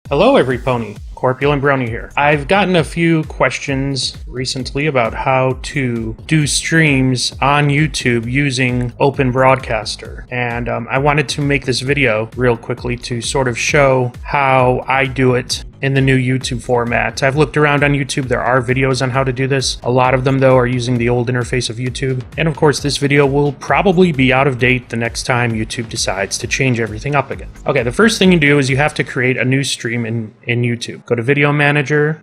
Hello everypony, Corpulent Brownie here. I've gotten a few questions recently about how to do streams on YouTube using Open Broadcaster, and I wanted to make this video real quickly to sort of show how I do it in the new YouTube format. I've looked around on YouTube, there are videos on how to do this. A lot of them though are using the old interface of YouTube, and of course this video will probably be out of date the next time YouTube decides to change everything up again. Okay, the first thing you do is you have to create a new stream in YouTube. Go to Video Manager,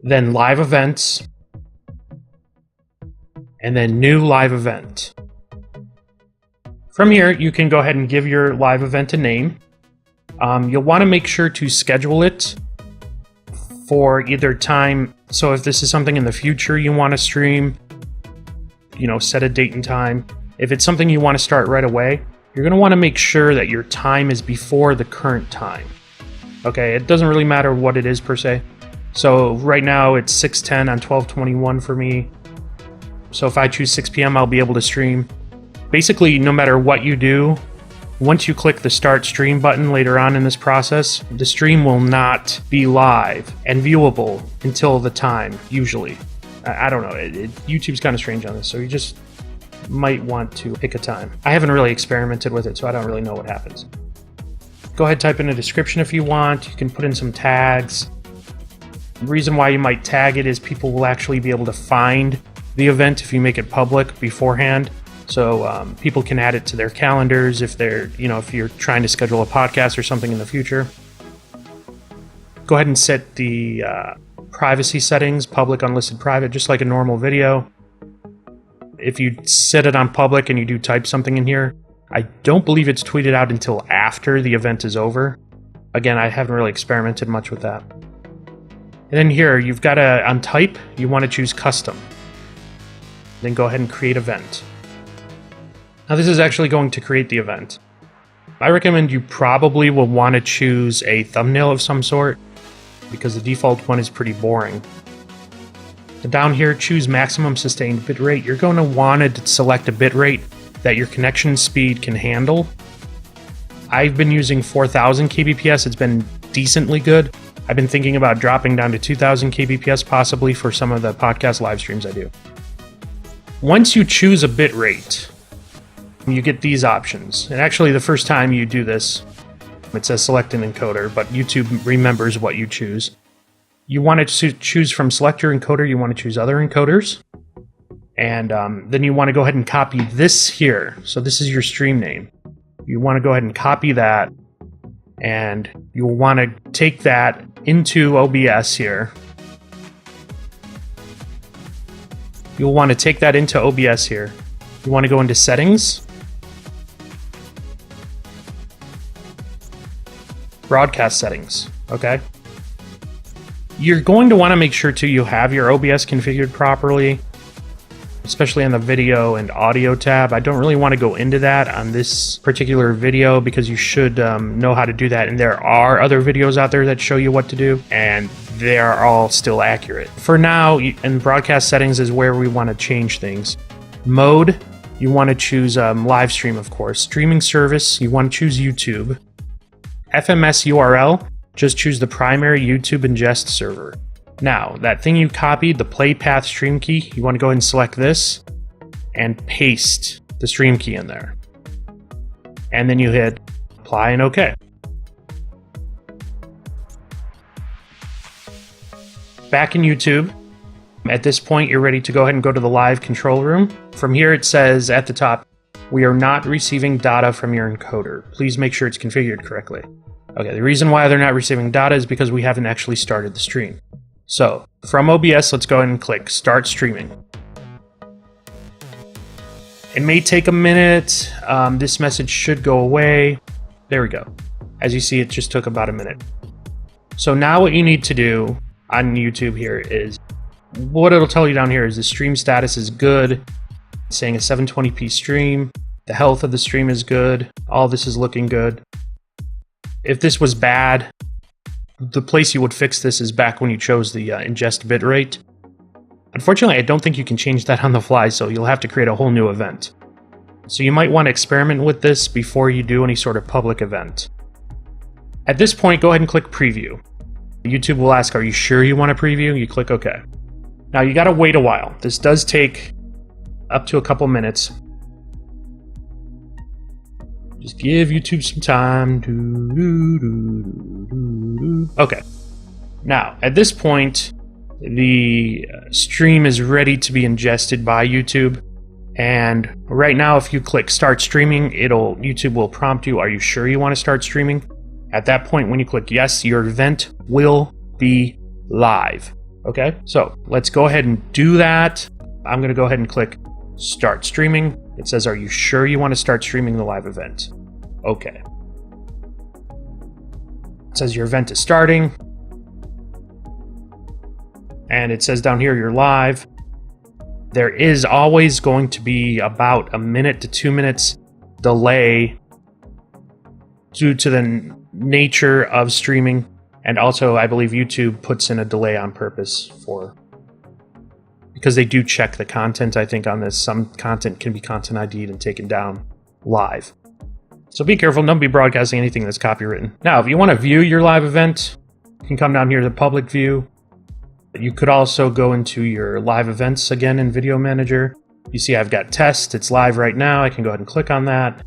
then Live Events, and then New Live Event. From here, you can go ahead and give your live event a name. You'll want to make sure to schedule it for either time. So if this is something in the future you want to stream, set a date and time. If it's something you want to start right away, you're going to want to make sure that your time is before the current time. Okay, it doesn't really matter what it is per se. So right now it's 6:10 on 12/21 for me. So if I choose 6 p.m., I'll be able to stream. Basically, no matter what you do, once you click the Start Stream button later on in this process, the stream will not be live and viewable until the time, usually. I don't know, YouTube's kind of strange on this, so you just might want to pick a time. I haven't really experimented with it, so I don't really know what happens. Go ahead, type in a description if you want. You can put in some tags. The reason why you might tag it is people will actually be able to find the event if you make it public beforehand. So people can add it to their calendars if they're, if you're trying to schedule a podcast or something in the future. Go ahead and set the privacy settings, public, unlisted, private, just like a normal video. If you set it on public and you do type something in here, I don't believe it's tweeted out until after the event is over. Again, I haven't really experimented much with that. And then here, you've got on type, you want to choose custom. Then go ahead and create event. Now this is actually going to create the event. I recommend you probably will want to choose a thumbnail of some sort because the default one is pretty boring. And down here, choose maximum sustained bitrate. You're going to want to select a bitrate that your connection speed can handle. I've been using 4000 kbps. It's been decently good. I've been thinking about dropping down to 2000 kbps possibly for some of the podcast live streams I do. Once you choose a bitrate, you get these options. And actually, the first time you do this, it says select an encoder, but YouTube remembers what you choose. You want to choose from select your encoder, you want to choose other encoders. And then you want to go ahead and copy this here. So this is your stream name. You want to go ahead and copy that. And you'll want to take that into OBS here. You'll want to take that into OBS here. You want to go into settings. Broadcast settings, okay? You're going to want to make sure too you have your OBS configured properly, especially on the video and audio tab. I don't really want to go into that on this particular video because you should know how to do that, and there are other videos out there that show you what to do, and they are all still accurate. For now, in broadcast settings is where we want to change things. Mode, you want to choose live stream, of course. Streaming service, you want to choose YouTube. FMS URL, just choose the primary YouTube ingest server. Now, that thing you copied, the play path stream key, you want to go ahead and select this and paste the stream key in there. And then you hit apply and OK. Back in YouTube, at this point, you're ready to go ahead and go to the live control room. From here, it says at the top, we are not receiving data from your encoder. Please make sure it's configured correctly. Okay, the reason why they're not receiving data is because we haven't actually started the stream. So, from OBS, let's go ahead and click Start Streaming. It may take a minute. This message should go away. There we go. As you see, it just took about a minute. So now what you need to do on YouTube here is, what it'll tell you down here is the stream status is good. It's saying a 720p stream. The health of the stream is good. All this is looking good. If this was bad, the place you would fix this is back when you chose the ingest bitrate. Unfortunately, I don't think you can change that on the fly, so you'll have to create a whole new event. So you might want to experiment with this before you do any sort of public event. At this point, go ahead and click preview. YouTube will ask, are you sure you want to preview? You click OK. Now you got to wait a while. This does take up to a couple minutes. Just give YouTube some time. Okay. Now, at this point, the stream is ready to be ingested by YouTube. And right now, if you click start streaming, YouTube will prompt you, are you sure you want to start streaming? At that point, when you click yes, your event will be live. Okay, so let's go ahead and do that. I'm going to go ahead and click start streaming. It says, are you sure you want to start streaming the live event? Okay. It says your event is starting. And it says down here, you're live. There is always going to be about a minute to 2 minutes delay due to the nature of streaming. And also, I believe YouTube puts in a delay on purpose because they do check the content, I think, on this. Some content can be content ID'd and taken down live. So be careful, don't be broadcasting anything that's copywritten. Now, if you want to view your live event, you can come down here to public view. You could also go into your live events again in Video Manager. You see I've got test, it's live right now. I can go ahead and click on that.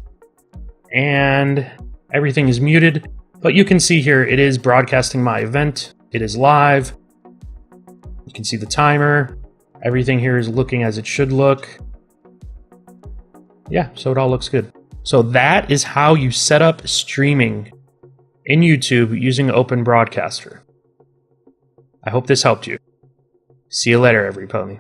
And everything is muted. But you can see here, it is broadcasting my event. It is live. You can see the timer. Everything here is looking as it should look. Yeah, so it all looks good. So that is how you set up streaming in YouTube using Open Broadcaster. I hope this helped you. See you later, everybody.